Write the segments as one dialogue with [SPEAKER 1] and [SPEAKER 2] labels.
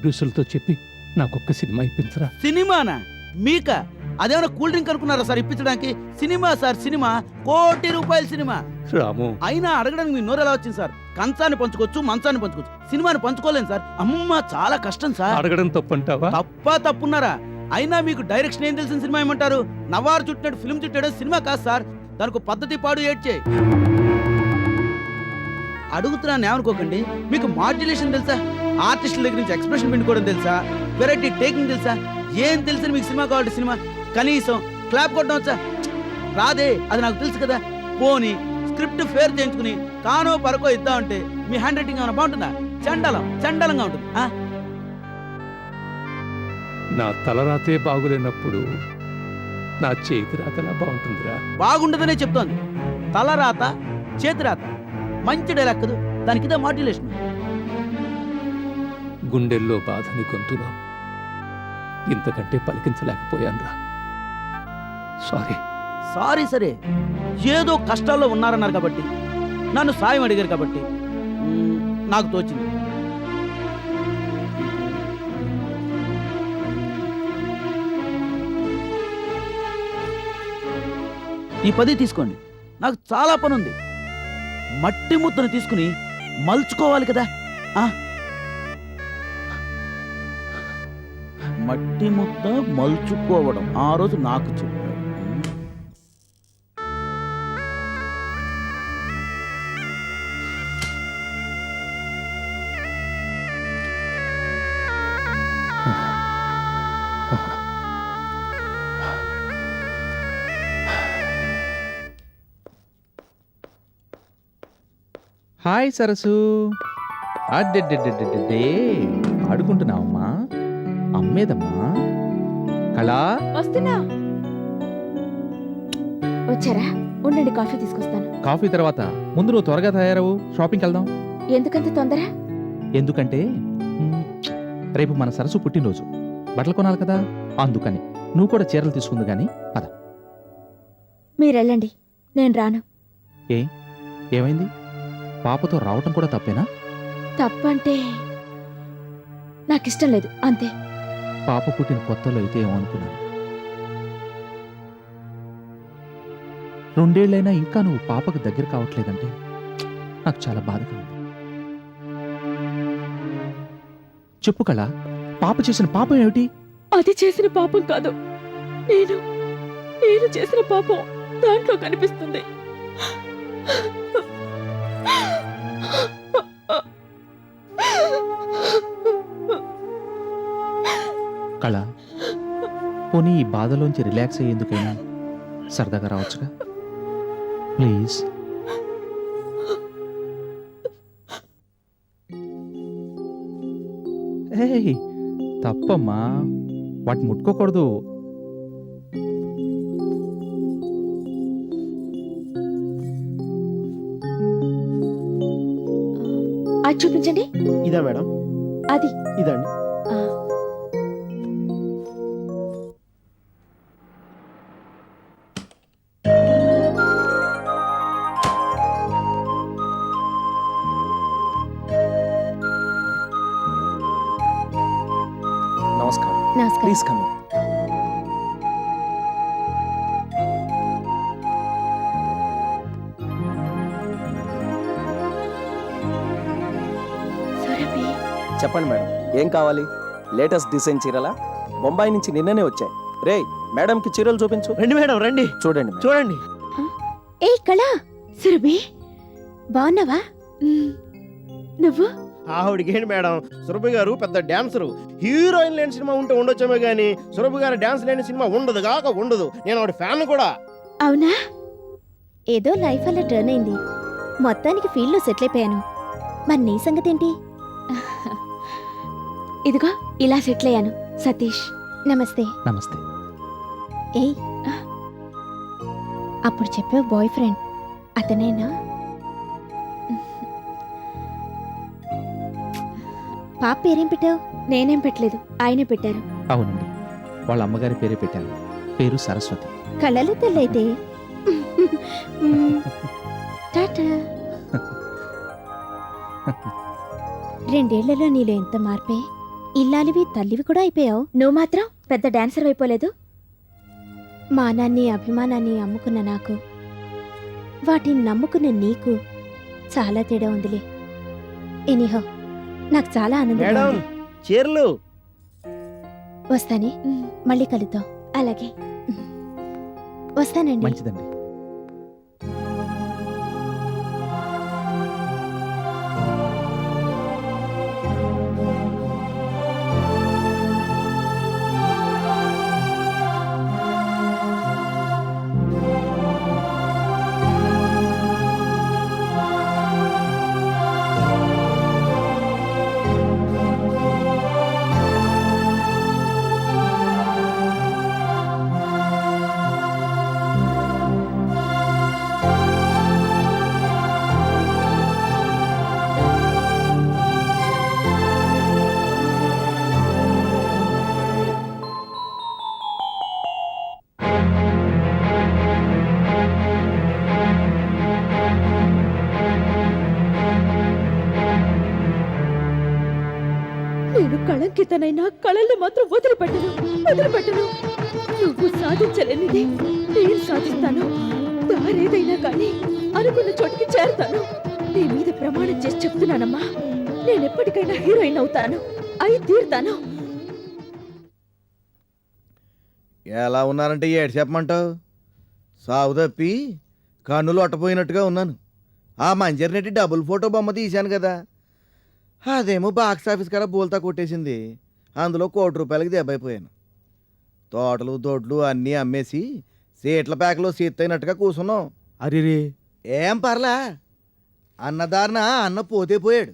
[SPEAKER 1] ప్రొడ్యూసర్లతో చెప్పి నాకొక్క సినిమా ఇప్పించరా.
[SPEAKER 2] సినిమానా? మీక అదేమైనా కూల్ డ్రింక్ అనుకున్నారా సార్ ఇప్పించడానికి? Cinema sir, cinema ₹1,00,00,000 cinema.
[SPEAKER 1] Ramu,
[SPEAKER 2] అయినా అడగడానికి మీ నోరు ఎలా వచ్చింది సార్? కంచాన్ని పంచుకోవచ్చు, మంచాన్ని పంచుకోవచ్చు, సినిమాని పంచుకోలేను సార్. అమ్మ చాలా కష్టం సార్.
[SPEAKER 1] అడగడం తప్పంటావా?
[SPEAKER 2] తప్పున్నారా? అయినా మీకు డైరెక్షన్ ఏం తెలిసిన సినిమా ఏమంటారు? నవారు చుట్టినట్టు ఫిల్మ్ చుట్టాడు సినిమా కాదు సార్. దానికి పద్ధతి పాడు ఏడ్చే. అడుగుతున్నాను ఏమనుకోకండి. మీకు మాడ్యులేషన్ తెలుసా? ఆర్టిస్టుల దగ్గర నుంచి ఎక్స్ప్రెషన్ పిండుకోవడం తెలుసా? వెరైటీ టేకింగ్ తెలుసా? ఏం తెలుసా మీకు సినిమా కావాలి? సినిమా కనీసం క్లాప్ కొట్టడం వచ్చా? రాదే, అది నాకు తెలుసు కదా. పోనీ స్క్రిప్ట్ ఫేర్ చేయించుకుని కానో పరకో ఇద్దామంటే మీ హ్యాండ్ రైటింగ్ ఏమైనా బాగుంటుందా? చండాలంగా ఉంటుంది.
[SPEAKER 1] నా తలరాతే బాగులేనప్పుడు నా చేతి రాతలా బాగుంటుందిరా.
[SPEAKER 2] బాగుండదనే చెప్తోంది. తలరాత చేతిరాత మంచి డైలాగ్ కదా, దానికిదే మాడ్యులేషన్.
[SPEAKER 1] గుండెల్లో బాధని గొంతులో ఇంతకంటే పలికించలేకపోయానురా. సారీ.
[SPEAKER 2] సరే, ఏదో కష్టాల్లో ఉన్నారన్నారు కాబట్టి, నన్ను సాయం అడిగారు కాబట్టి నాకు తోచింది. ఈ 10 తీసుకోండి. నాకు చాలా పని ఉంది. మట్టి ముద్దను తీసుకుని మలుచుకోవాలి కదా. మట్టి ముద్ద మలుచుకోవడం ఆ రోజు నాకు చెప్పాడు.
[SPEAKER 3] హాయ్ సరసు. అడ్డే ఆడుకుంటున్నావమ్మా? అమ్మేదమ్మా. కళా,
[SPEAKER 4] వస్తున్నా. వచ్చారా? ఉండండి, కాఫీ తీసుకొస్తాను.
[SPEAKER 3] కాఫీ తర్వాత ముందు నువ్వు త్వరగా తయారవు, షాపింగ్కి వెళ్దాం.
[SPEAKER 4] ఎందుకంత తొందర?
[SPEAKER 3] ఎందుకంటే రేపు మన సరసు పుట్టినరోజు, బట్టలు కొనాలి కదా, అందుకని. నువ్వు కూడా చీరలు తీసుకుంది కానీ పద.
[SPEAKER 4] మీరెళ్ళండి, నేను రాను.
[SPEAKER 3] ఏమైంది? పాపతో రావటం కూడా తప్పేనా?
[SPEAKER 4] తప్పంటే నాకిష్టం లేదు, అంతే.
[SPEAKER 3] పాప పుట్టిన కొత్తలో అయితే ఏమనుకున్నాను, 2 ఏళ్లైనా ఇంకా నువ్వు పాపకు దగ్గర కావట్లేదంటే నాకు చాలా బాధగా ఉంది. చెప్పు కళ, పాప చేసిన పాపం ఏమిటి?
[SPEAKER 4] అది చేసిన పాపం కాదు, నేను చేసిన పాపం దాంట్లో కనిపిస్తుంది.
[SPEAKER 3] కళ, పోనీ ఈ బాధలోంచి రిలాక్స్ అయ్యేందుకైనా సరదాగా రావచ్చుగా, ప్లీజ్. తప్పమ్మా, వాటిని ముట్టుకోకూడదు.
[SPEAKER 4] అది చూపించండి.
[SPEAKER 2] ఇదా మేడం?
[SPEAKER 4] అది
[SPEAKER 2] ఇదండి.
[SPEAKER 4] నమస్కారం.
[SPEAKER 2] Please come.
[SPEAKER 5] చెప్పండి మేడం, ఏం కావాలి? Latest design చీరలా? బొంబాయి నుంచి నిన్ననే వచ్చాయి. రే, మేడంకి చీరలు చూపించు.
[SPEAKER 2] రండి మేడం, రండి.
[SPEAKER 5] చూడండి.
[SPEAKER 4] ఏ కళా, సురభి బాగున్నావా? నువ్వు?
[SPEAKER 6] ఆవిడికేంటి మేడం, సురభి గారు పెద్ద డాన్సరు. హీరోయిన్ లేని సినిమా ఉంటే ఉండొచ్చేమో గానీ సురభి గారు డాన్స్ లేని సినిమా ఉండదు. నేను ఆవిడ ఫ్యాన్ కూడా.
[SPEAKER 4] అవునా? ఏదో లైఫ్ అలా టర్న్ అయింది, మొత్తానికి ఫీల్డ్లో సెటిల్ అయిపోయాను. మరి నీ సంగతి ఏంటి? ఇదిగో ఇలా సెటిల్ అయ్యాను. సతీష్. నమస్తే.
[SPEAKER 3] నమస్తే.
[SPEAKER 4] ఏయ్, అప్పుడు చెప్పే బాయ్ ఫ్రెండ్ అతనేనా? పాప పేరేం పెట్టావు? నేనేం పెట్టలేదు, ఆయనే పెట్టారు.
[SPEAKER 3] అవునండి, వాళ్ళ అమ్మగారి పేరే పెట్టారు. పేరు సరస్వతి.
[SPEAKER 4] కళలు తెల్లైతే టాటా. 2 ఏళ్లలో నీలో ఎంత మార్పే. ఇల్లాలివి తల్లివి కూడా అయిపోయావు. నువ్వు మాత్రం పెద్ద డాన్సర్ అయిపోలేదు. మానాన్ని అభిమానాన్ని అమ్ముకున్న నాకు, వాటిని నమ్ముకున్న నీకు చాలా తేడా ఉందిలే. ఎనీహో, నాకు చాలా ఆనందంగా
[SPEAKER 6] మేడం
[SPEAKER 4] ఉంది.
[SPEAKER 6] చీరలు
[SPEAKER 4] వస్తానే, మళ్ళీ కలుద్దాం. అలాగే, వస్తానండి.
[SPEAKER 3] మంచిదండి.
[SPEAKER 7] నేను కళంకితనైనా కళల్ని మాత్రం వదిలిపెట్టను. నువ్వు సాధించలేనిది నేను సాధిస్తాను. దారేదైనా కానీ అనుకున్న చోటికి చేరుతాను. నీ మీద ప్రమాణం చేసి చెప్తున్నానమ్మా, నేనెప్పటికైనా హీరోయిన్ అవుతాను, అయి తీరుతాను.
[SPEAKER 2] ఎలా ఉన్నారంటే ఏడు చెప్పమంటావు? సాగు తప్పి కన్నులు అట్టపోయినట్టుగా ఉన్నాను. ఆ మంజరినెట్టి డబుల్ ఫోటో బొమ్మ తీశాను కదా, అదేమో బాక్స్ ఆఫీస్ కాడ బోల్తా కొట్టేసింది. అందులో ₹1,00,00,000 దెబ్బైపోయాను. తోటలు దొడ్లు అన్నీ అమ్మేసి సీట్ల ప్యాకలో సీత్తైనట్టుగా కూర్చున్నాం.
[SPEAKER 6] అరే
[SPEAKER 2] ఏం పర్లా, అన్నదారణ అన్న పోతే పోయాడు.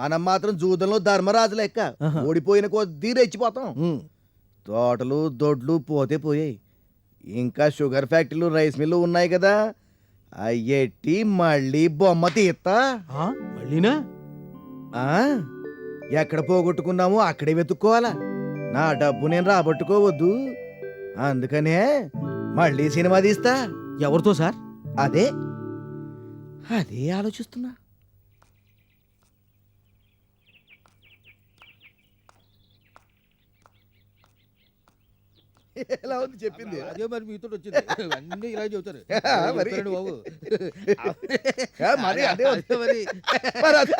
[SPEAKER 2] మనం మాత్రం జూదంలో ధర్మరాజు లెక్క ఓడిపోయిన కొద్దీ రెచ్చిపోతాం. తోటలు దొడ్లు పోతే పోయాయి. ఇంకా షుగర్ ఫ్యాక్టరీలు రైస్ మిల్లు ఉన్నాయి కదా, అయ్యెట్టి మళ్ళీ బొమ్మ తీస్తా.
[SPEAKER 6] మళ్ళీనా?
[SPEAKER 2] ఎక్కడ పోగొట్టుకున్నామో అక్కడే వెతుక్కోవాలా. నా డబ్బు నేను రాబట్టుకోవద్దు. అందుకనే మళ్ళీ సినిమా తీస్తా.
[SPEAKER 6] ఎవరితో సార్?
[SPEAKER 2] అదే ఆలోచిస్తున్నా. ఎలా ఉంది చెప్పింది?
[SPEAKER 8] అదే మరి మీతో వచ్చింది అన్నీ ఇలా చెబుతారు
[SPEAKER 2] మరి.
[SPEAKER 8] చెప్తారండి బాబు.
[SPEAKER 2] మరి అదే
[SPEAKER 8] అదే మరి.
[SPEAKER 2] మరి అదే.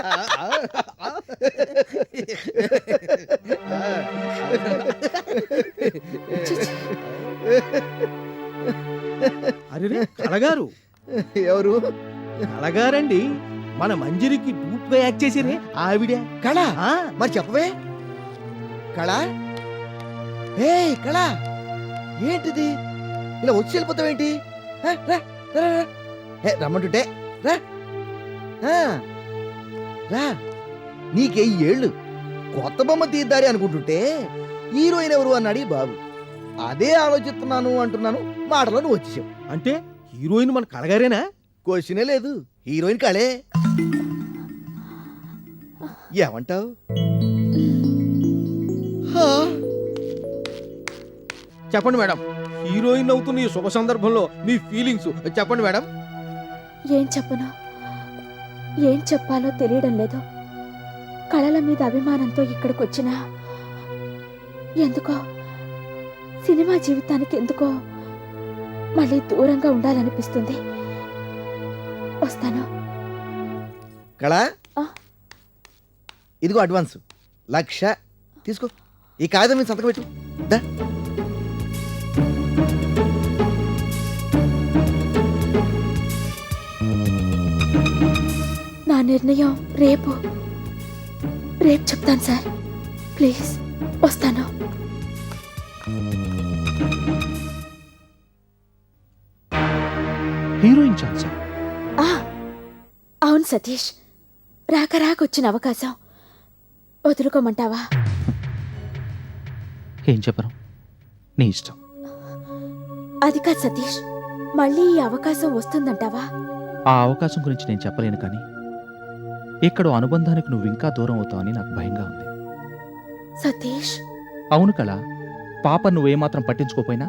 [SPEAKER 6] అరే కళగారు
[SPEAKER 2] ఎవరు?
[SPEAKER 6] కళగారండి, మన మంజరికి డూప్ గా యాక్ట్ చేసిరే ఆవిడ.
[SPEAKER 2] కళ? మరి చెప్పవే. కళ, ఏ కళ, ఏంటిది ఇలా వచ్చి వెళ్ళిపోతావేంటి? రా, రా, రా, రా. రమ్మంటుంటే రా. రా, నీకే ఏళ్ళు కొత్త బొమ్మ తీద్దారి అనుకుంటుంటే హీరోయిన్ ఎవరు అన్నాడు ఈ బాబు. అదే ఆలోచిస్తున్నాను అంటున్నాను, మాటలో నువ్వు వచ్చేసావు.
[SPEAKER 6] అంటే హీరోయిన్ మన కళగారేనా?
[SPEAKER 2] క్వశ్చనే లేదు, హీరోయిన్ కళే. ఏమంటావు?
[SPEAKER 6] చెప్పండి మేడం, హీరోయిన్ అవుతున్న ఈ శుభ సందర్భంలో మీ ఫీలింగ్స్ చెప్పండి మేడం.
[SPEAKER 7] ఏం చెప్పను, ఏం చెప్పాలో తెలియడం లేదు. కళల మీద అభిమానంతో ఇక్కడికొచ్చినా ఎందుకో సినిమా జీవితానికి ఎందుకో మళ్ళీ దూరంగా ఉండాలనిపిస్తుంది. వస్తాను.
[SPEAKER 2] కళ,
[SPEAKER 7] ఆ.
[SPEAKER 2] ఇదిగో అడ్వాన్స్ 1,00,000 తీసుకో. ఈ కాగితం మీద సంతకం పెట్టు. దా.
[SPEAKER 7] నా నిర్ణయం రేపు చెప్తాను సార్. ప్లీజ్ వస్తాను.
[SPEAKER 3] హీరోయిన్ ఛాన్స్
[SPEAKER 7] ఆ, అవును సతీష్, రాకొచ్చిన అవకాశం వదులుకోమంటావా?
[SPEAKER 3] ఏం చెప్పను, నీ ఇష్టం.
[SPEAKER 7] అది కాదు సతీష్, మళ్ళీ ఈ అవకాశం వస్తుందంటావా?
[SPEAKER 3] ఆ అవకాశం గురించి నేను చెప్పలేను, కానీ ఇక్కడ అనుబంధానికి నువ్వు ఇంకా దూరం అవుతావని నాకు భయంగా ఉంది.
[SPEAKER 7] సతీష్,
[SPEAKER 3] అవును కళ, పాప నువ్వేమాత్రం పట్టించుకోపోయినా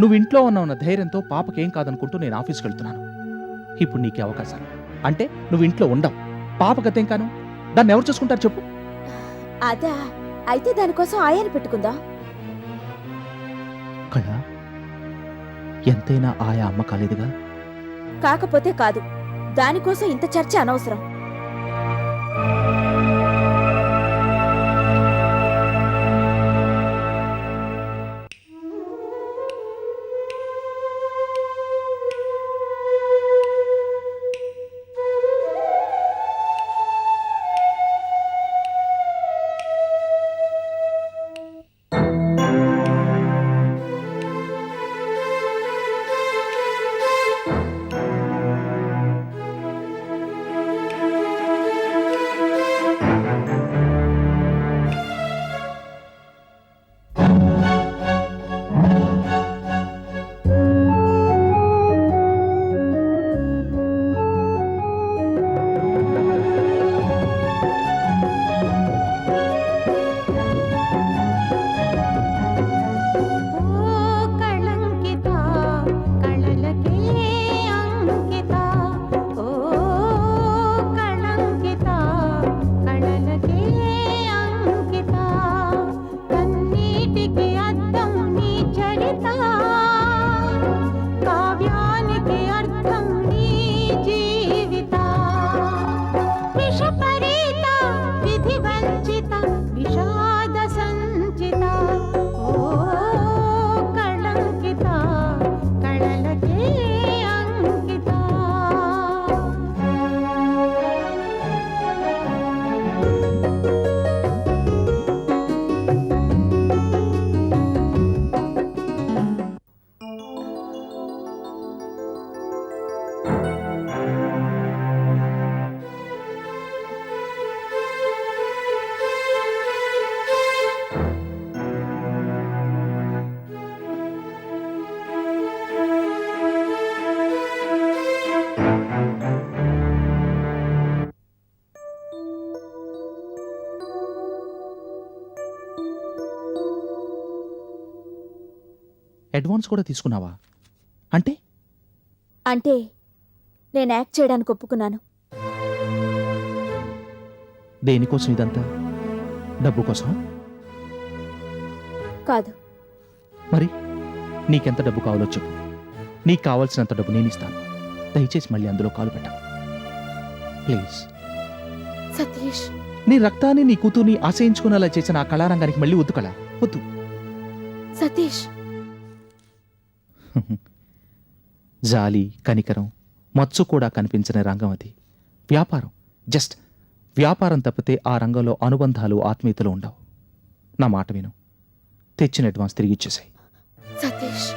[SPEAKER 3] నువ్వు ఇంట్లో ఉన్న ధైర్యంతో పాపకేం కాదనుకుంటూ నేను ఆఫీస్కి వెళ్తున్నాను. ఇప్పుడు నీకే అవకాశాలు అంటే నువ్వు ఇంట్లో ఉండవు. పాప గతేం కాను, దాన్ని ఎవరు చూసుకుంటారు చెప్పు?
[SPEAKER 7] అదా అయితే దానికోసం ఆయాని పెట్టుకుందా?
[SPEAKER 3] కళ ఎంతైనా ఆయా అమ్మ కాలేదుగా.
[SPEAKER 7] కాకపోతే కాదు, దానికోసం ఇంత చర్చ అనవసరం.
[SPEAKER 3] అడ్వాన్స్ కూడా తీసుకున్నావా? అంటే
[SPEAKER 7] అంటే నేను యాక్ట్ చేయడానికి ఒప్పుకున్నాను.
[SPEAKER 3] దేనికోసం ఇదంతా? డబ్బు కోసం?
[SPEAKER 7] కాదు,
[SPEAKER 3] మరి నీకెంత డబ్బు కావాలో చెప్పు. నీకు కావాల్సినంత డబ్బు నేను ఇస్తాను. దయచేసి మళ్ళీ అందులో కాలు పెట్టాను ప్లీజ్.
[SPEAKER 7] సతీష్.
[SPEAKER 3] నీ రక్తాన్ని నీ కూతుర్ని ఆశయించుకునేలా చేసిన ఆ కళారంగానికి మళ్ళీ వద్దు కళ, వద్దు.
[SPEAKER 7] సతీష్.
[SPEAKER 3] జాలి, కనికరం, మత్సు కూడా కనిపించని రంగం అది. వ్యాపారం, జస్ట్ వ్యాపారం తప్పితే ఆ రంగంలో అనుబంధాలు, ఆత్మీయతలు ఉండవు. నా మాట విను, తెచ్చిన అడ్వాన్స్ తిరిగి ఇచ్చేసాయి.
[SPEAKER 7] సతీష్.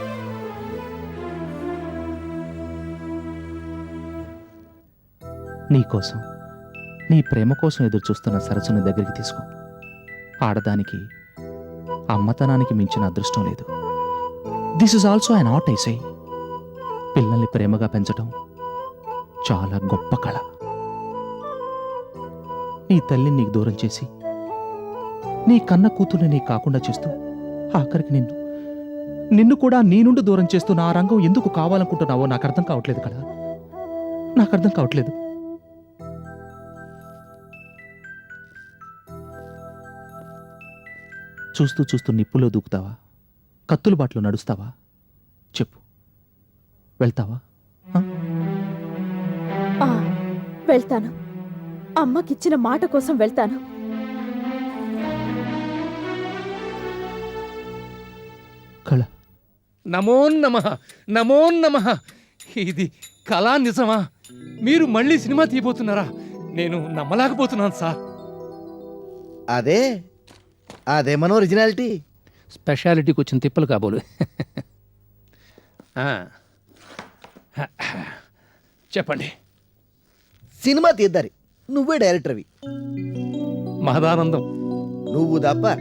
[SPEAKER 3] నీకోసం, నీ ప్రేమ కోసం ఎదురు చూస్తున్న సరస్సుని దగ్గరికి తీసుకో. ఆడదానికి అమ్మతనానికి మించిన అదృష్టం లేదు. This is also an art. ఐసే పిల్లల్ని ప్రేమగా పెంచడం చాలా గొప్ప కళ. నీ తల్లిని నీకు దూరం చేసి, నీ కన్న కూతుర్ని నీకు కాకుండా చేస్తూ, ఆఖరికి నిన్ను కూడా నీ నుండి దూరం చేస్తూ నా రంగం ఎందుకు కావాలనుకుంటున్నావో నాకు అర్థం కావట్లేదు కదా, నాకు అర్థం కావట్లేదు. చూస్తూ చూస్తూ నిప్పులో దూకుతావా? కత్తుల బాటలో నడుస్తావా? చెప్పు, వెళ్తావా?
[SPEAKER 7] వెళ్తాను. అమ్మకిచ్చిన మాట కోసం వెళ్తాను.
[SPEAKER 3] కళ.
[SPEAKER 1] నమో నమః, నమో నమః. ఇది కళా నిజమా? మీరు మళ్ళీ సినిమా తీయబోతున్నారా? నేను నమ్మలేకపోతున్నాను సార్.
[SPEAKER 6] అదే మన ఒరిజినాలిటీ.
[SPEAKER 1] స్పెషాలిటీకి వచ్చిన తిప్పలు కాబోలు. ఆ. చెప్పండి.
[SPEAKER 6] సినిమా తీద్దారి, నువ్వే డైరెక్టర్వి.
[SPEAKER 1] మహదానందం.
[SPEAKER 6] నువ్వు తప్ప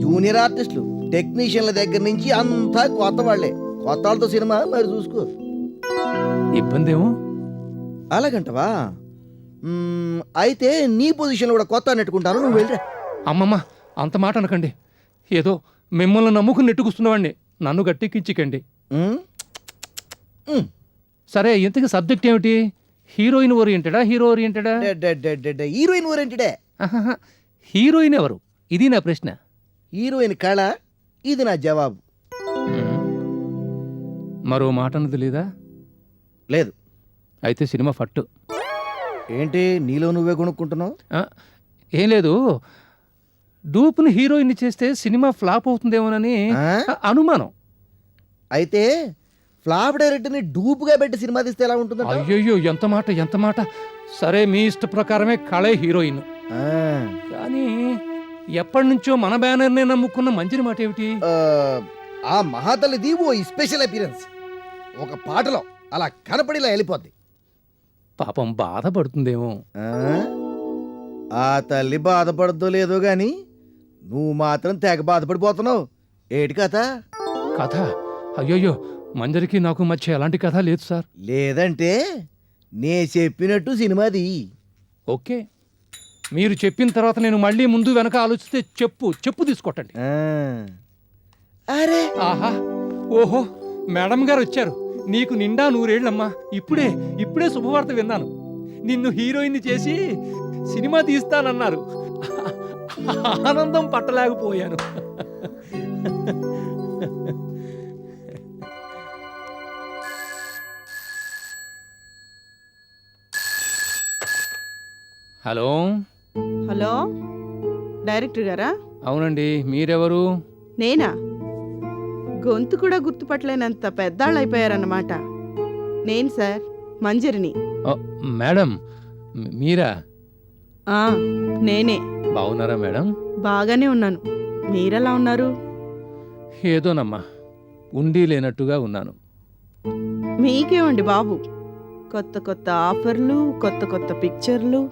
[SPEAKER 6] జూనియర్ ఆర్టిస్టులు, టెక్నీషియన్ల దగ్గర నుంచి అంతా కొత్త వాళ్ళే. కొత్త వాళ్ళతో సినిమా మరి చూసుకో.
[SPEAKER 1] ఇబ్బంది ఏమో?
[SPEAKER 6] అలాగంటవా? అయితే నీ పొజిషన్లో కూడా కొత్త నెట్టుకుంటాను, నువ్వు వెళ్ళరా.
[SPEAKER 1] అమ్మమ్మ, అంత మాట అనకండి. ఏదో మిమ్మల్ని నమ్ముకుని నెట్టుకొస్తున్నవాడిని, నన్ను గట్టెక్కించికండి. సరే, ఇంతకీ సబ్జెక్ట్ ఏమిటి? హీరోయిన్ ఓరియంటెడా, హీరో ఓరియంటెడా?
[SPEAKER 6] హీరోయిన్ ఓరియంటెడే.
[SPEAKER 1] హీరోయిన్ ఎవరు? ఇది నా ప్రశ్న.
[SPEAKER 6] హీరోయిన్ కళ, ఇది నా జవాబు.
[SPEAKER 1] మ్మ్. మరో మాట అన్నది లేదా?
[SPEAKER 6] లేదు.
[SPEAKER 1] అయితే సినిమా ఫట్టు.
[SPEAKER 6] ఏంటి నీలో నువ్వే కొనుక్కుంటున్నావు?
[SPEAKER 1] ఆ, ఏం లేదు, డూప్ని హీరోయిన్ చేస్తే సినిమా ఫ్లాప్ అవుతుందేమోనని
[SPEAKER 6] ఆ?
[SPEAKER 1] అనుమానం.
[SPEAKER 6] అయితే ఫ్లాప్ డైరెక్టర్ని డూప్గా పెట్టి సినిమా తీస్తే ఎలా ఉంటుందంట?
[SPEAKER 1] అయ్యయ్యో, ఎంత మాట ఎంత మాట. సరే, మీ ఇష్ట ప్రకారమే కళే హీరోయిన్.
[SPEAKER 6] ఆ,
[SPEAKER 1] కానీ ఎప్పటి నుంచో మన బ్యానర్నే నమ్ముకున్న మంచి మాట ఏమిటి?
[SPEAKER 6] ఆ మహాతల్లిది ఓ స్పెషల్ అపీరెన్స్. ఒక పాటలో అలా కనపడిలా వెళ్ళిపోద్ది.
[SPEAKER 1] పాపం బాధపడుతుందేమో.
[SPEAKER 6] ఆ? ఆ తల్లి బాధపడద్దో లేదో గాని నువ్వు మాత్రం తెగ బాధపడిపోతున్నావు. ఏటి కథ?
[SPEAKER 1] కథ? అయ్యయ్యో, మంజరికి నాకు మధ్య ఎలాంటి కథ లేదు సార్.
[SPEAKER 6] లేదంటే నే చెప్పినట్టు సినిమాది.
[SPEAKER 1] ఓకే, మీరు చెప్పిన తర్వాత నేను మళ్ళీ ముందు వెనక ఆలోచిస్తే చెప్పు తీసుకొట్టండి.
[SPEAKER 6] ఆ. అరే
[SPEAKER 1] ఆహా, ఓహో, మేడం గారు వచ్చారు. నీకు నిండా 100 ఏళ్ళమ్మా. ఇప్పుడే శుభవార్త విన్నాను. నిన్ను హీరోయిన్ చేసి సినిమా తీస్తానన్నారు. ఆనందం పట్టలేకపోయాను. హలో.
[SPEAKER 9] హలో, డైరెక్టర్ గారా?
[SPEAKER 1] అవునండి, మీరెవరు?
[SPEAKER 9] నేనా? గొంతు కూడా గుర్తుపట్టలేనంత పెద్దాళ్ళు అయిపోయారన్నమాట. నేను సార్, మంజరిని.
[SPEAKER 1] ఓ, మేడం, మీరా?
[SPEAKER 9] ఆ, నేనే.
[SPEAKER 1] బాగున్నారా మేడం?
[SPEAKER 9] బాగానే ఉన్నాను. మీరెలా ఉన్నారు?
[SPEAKER 1] ఏదోనమ్మా, ఉండి లేనట్టుగా ఉన్నాను.
[SPEAKER 9] మీకేమండి బాబు, కొత్త కొత్త ఆఫర్లు, కొత్త కొత్త పిక్చర్లు.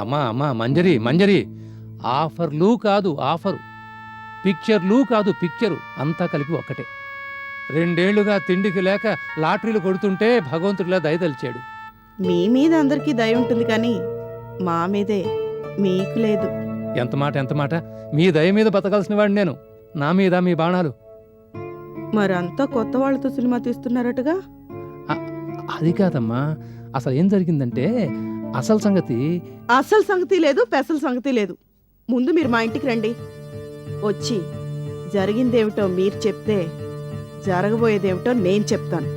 [SPEAKER 1] అమ్మా మంజరి, ఆఫర్లు కాదు ఆఫరు, పిక్చర్లు కాదు పిక్చరు, అంతా కలిపి ఒక్కటే. 2 ఏళ్లుగా తిండికి లేక లాటరీలు కొడుతుంటే భగవంతుడిలా దయదలిచాడు.
[SPEAKER 9] మీ మీద అందరికీ దయ ఉంటుంది కానీ మా మీదే మీకు లేదు.
[SPEAKER 1] ఎంత మాట, మీ దయ మీద బతకాల్సిన వాడిని నేను. నా మీద మీ బాణాలు.
[SPEAKER 9] మరంతా కొత్త వాళ్ళతో సినిమా తీస్తున్నారటగా?
[SPEAKER 1] అది కాదమ్మా, అసలు ఏం జరిగిందంటే అసలు సంగతి.
[SPEAKER 9] అసలు సంగతి లేదు, పెసల సంగతి లేదు. ముందు మీరు మా ఇంటికి రండి. వచ్చి జరిగిందేమిటో మీరు చెప్తే జరగబోయేదేమిటో నేను చెప్తాను.